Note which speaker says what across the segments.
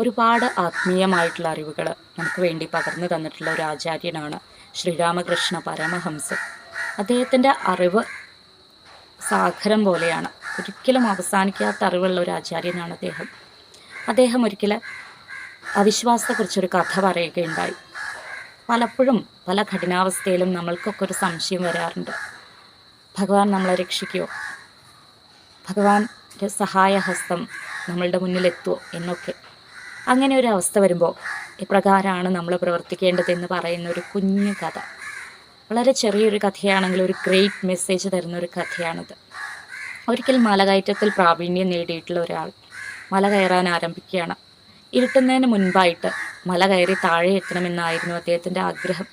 Speaker 1: ഒരുപാട് ആത്മീയമായിട്ടുള്ള അറിവുകൾ നമുക്ക് വേണ്ടി പകർന്നു തന്നിട്ടുള്ള ഒരു ആചാര്യനാണ് ശ്രീരാമകൃഷ്ണ പരമഹംസർ. അദ്ദേഹത്തിൻ്റെ അറിവ് സാഗരം പോലെയാണ്, ഒരിക്കലും അവസാനിക്കാത്ത അറിവുള്ള ഒരു ആചാര്യനാണ് അദ്ദേഹം. അദ്ദേഹം ഒരിക്കൽ അവിശ്വാസത്തെക്കുറിച്ചൊരു കഥ പറയുകയുണ്ടായി. പലപ്പോഴും പല കഠിനാവസ്ഥയിലും നമ്മൾക്കൊക്കെ ഒരു സംശയം വരാറുണ്ട്, ഭഗവാൻ നമ്മളെ രക്ഷിക്കുമോ, ഭഗവാന്റെ സഹായഹസ്തം നമ്മളുടെ മുന്നിലെത്തുമോ എന്നൊക്കെ. അങ്ങനെ ഒരു അവസ്ഥ വരുമ്പോൾ എപ്രകാരമാണ് നമ്മൾ പ്രവർത്തിക്കേണ്ടതെന്ന് പറയുന്ന ഒരു കുഞ്ഞു കഥ, വളരെ ചെറിയൊരു കഥയാണെങ്കിൽ ഒരു ഗ്രേറ്റ് മെസ്സേജ് തരുന്ന ഒരു കഥയാണിത്. ഒരിക്കൽ മലകയറ്റത്തിൽ പ്രാവീണ്യം നേടിയിട്ടുള്ള ഒരാൾ മല കയറാൻ ആരംഭിക്കുകയാണ്. ഇരുട്ടുന്നതിന് മുൻപായിട്ട് മല കയറി താഴെ എത്തണമെന്നായിരുന്നു അദ്ദേഹത്തിൻ്റെ ആഗ്രഹം.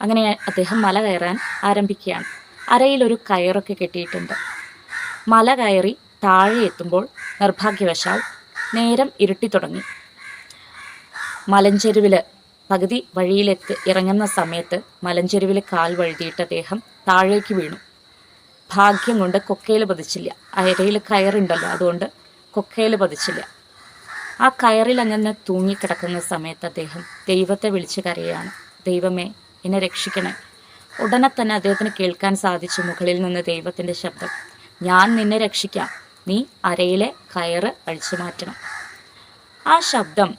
Speaker 1: അങ്ങനെ അദ്ദേഹം മല കയറാൻ ആരംഭിക്കുകയാണ്. അരയിലൊരു കയറൊക്കെ കെട്ടിയിട്ടുണ്ട്. മല കയറി താഴെ എത്തുമ്പോൾ നിർഭാഗ്യവശാൽ നേരം ഇരുട്ടി തുടങ്ങി. മലഞ്ചെരുവിൽ പകുതി ഇറങ്ങുന്ന സമയത്ത് മലഞ്ചെരുവിൽ കാൽ വഴുതിയിട്ട് അദ്ദേഹം താഴേക്ക് വീണു. ഭാഗ്യം കൊണ്ട് കൊക്കയിൽ പതിച്ചില്ല. അരയിൽ കയറുണ്ടല്ലോ, അതുകൊണ്ട് കൊക്കയിൽ പതിച്ചില്ല. ആ കയറിൽ അങ്ങനെ തൂങ്ങിക്കിടക്കുന്ന സമയത്ത് അദ്ദേഹം ദൈവത്തെ വിളിച്ച് കരയുകയാണ്, ദൈവമേ എന്നെ രക്ഷിക്കണേ. ഉടനെ തന്നെ അദ്ദേഹത്തിന് കേൾക്കാൻ സാധിച്ചു മുകളിൽ നിന്ന് ദൈവത്തിൻ്റെ ശബ്ദം, ഞാൻ നിന്നെ രക്ഷിക്കാം, നീ അരയിലെ കയറ് അഴിച്ചു മാറ്റണം. ആ ശബ്ദം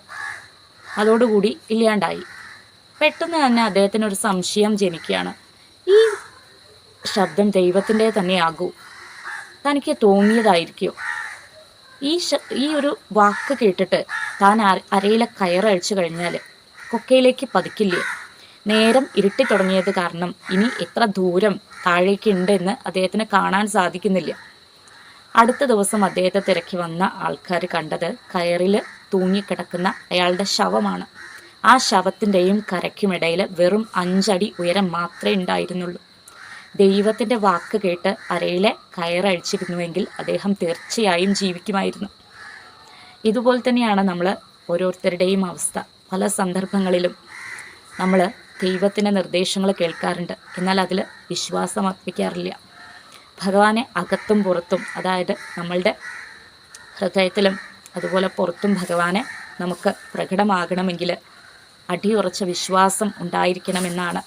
Speaker 1: അതോടുകൂടി ഇല്ലാണ്ടായി. പെട്ടെന്ന് തന്നെ അദ്ദേഹത്തിനൊരു സംശയം ജനിക്കുകയാണ്, ഈ ശബ്ദം ദൈവത്തിൻ്റെ തന്നെയാകൂ, തനിക്ക് തോന്നിയതായിരിക്കുമോ? ഈ ഒരു വാക്ക് കേട്ടിട്ട് താൻ അരയിലെ കയറഴിച്ചു കഴിഞ്ഞാൽ കൊക്കയിലേക്ക് പതിക്കില്ലേ? നേരം ഇരുട്ടി തുടങ്ങിയത് കാരണം ഇനി എത്ര ദൂരം താഴേക്കുണ്ടെന്ന് അദ്ദേഹത്തിന് കാണാൻ സാധിക്കുന്നില്ല. അടുത്ത ദിവസം അദ്ദേഹത്തെ തിരക്കി വന്ന ആൾക്കാർ കണ്ടത് കയറിൽ തൂങ്ങിക്കിടക്കുന്ന അയാളുടെ ശവമാണ്. ആ ശവത്തിൻ്റെയും കരയ്ക്കുമിടയിൽ വെറും 5 അടി ഉയരം മാത്രമേ ഉണ്ടായിരുന്നുള്ളൂ. ദൈവത്തിൻ്റെ വാക്ക് കേട്ട് അരയിലെ കയറഴിച്ചിരുന്നുവെങ്കിൽ അദ്ദേഹം തീർച്ചയായും ജീവിക്കുമായിരുന്നു. ഇതുപോലെ തന്നെയാണ് നമ്മൾ ഓരോരുത്തരുടെയും അവസ്ഥ. പല സന്ദർഭങ്ങളിലും നമ്മൾ ദൈവത്തിൻ്റെ നിർദ്ദേശങ്ങൾ കേൾക്കാറുണ്ട്, എന്നാൽ അതിൽ വിശ്വാസം അർപ്പിക്കാറില്ല. ഭഗവാനെ അകത്തും പുറത്തും, അതായത് നമ്മളുടെ ഹൃദയത്തിലും അതുപോലെ പുറത്തും ഭഗവാനെ നമുക്ക് പ്രകടമാകണമെങ്കിൽ അടിയുറച്ച വിശ്വാസം ഉണ്ടായിരിക്കണമെന്നാണ്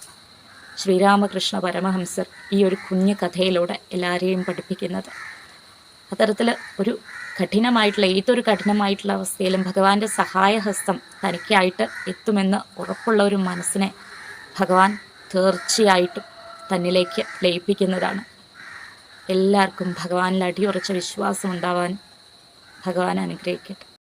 Speaker 1: ശ്രീരാമകൃഷ്ണ പരമഹംസർ ഈ ഒരു കുഞ്ഞു കഥയിലൂടെ എല്ലാവരെയും പഠിപ്പിക്കുന്നത്. അത്തരത്തിൽ ഒരു ഏതൊരു കഠിനമായിട്ടുള്ള അവസ്ഥയിലും ഭഗവാന്റെ സഹായഹസ്തം തനിക്കായിട്ട് എത്തുമെന്ന് ഉറപ്പുള്ള ഒരു മനസ്സിനെ ഭഗവാൻ തീർച്ചയായിട്ടും തന്നിലേക്ക് ലയിപ്പിക്കുന്നതാണ്. എല്ലാവർക്കും ഭഗവാനിൽ അടിയുറച്ച വിശ്വാസം ഉണ്ടാവാൻ ഭഗവാൻ അനുഗ്രഹിക്കട്ടെ.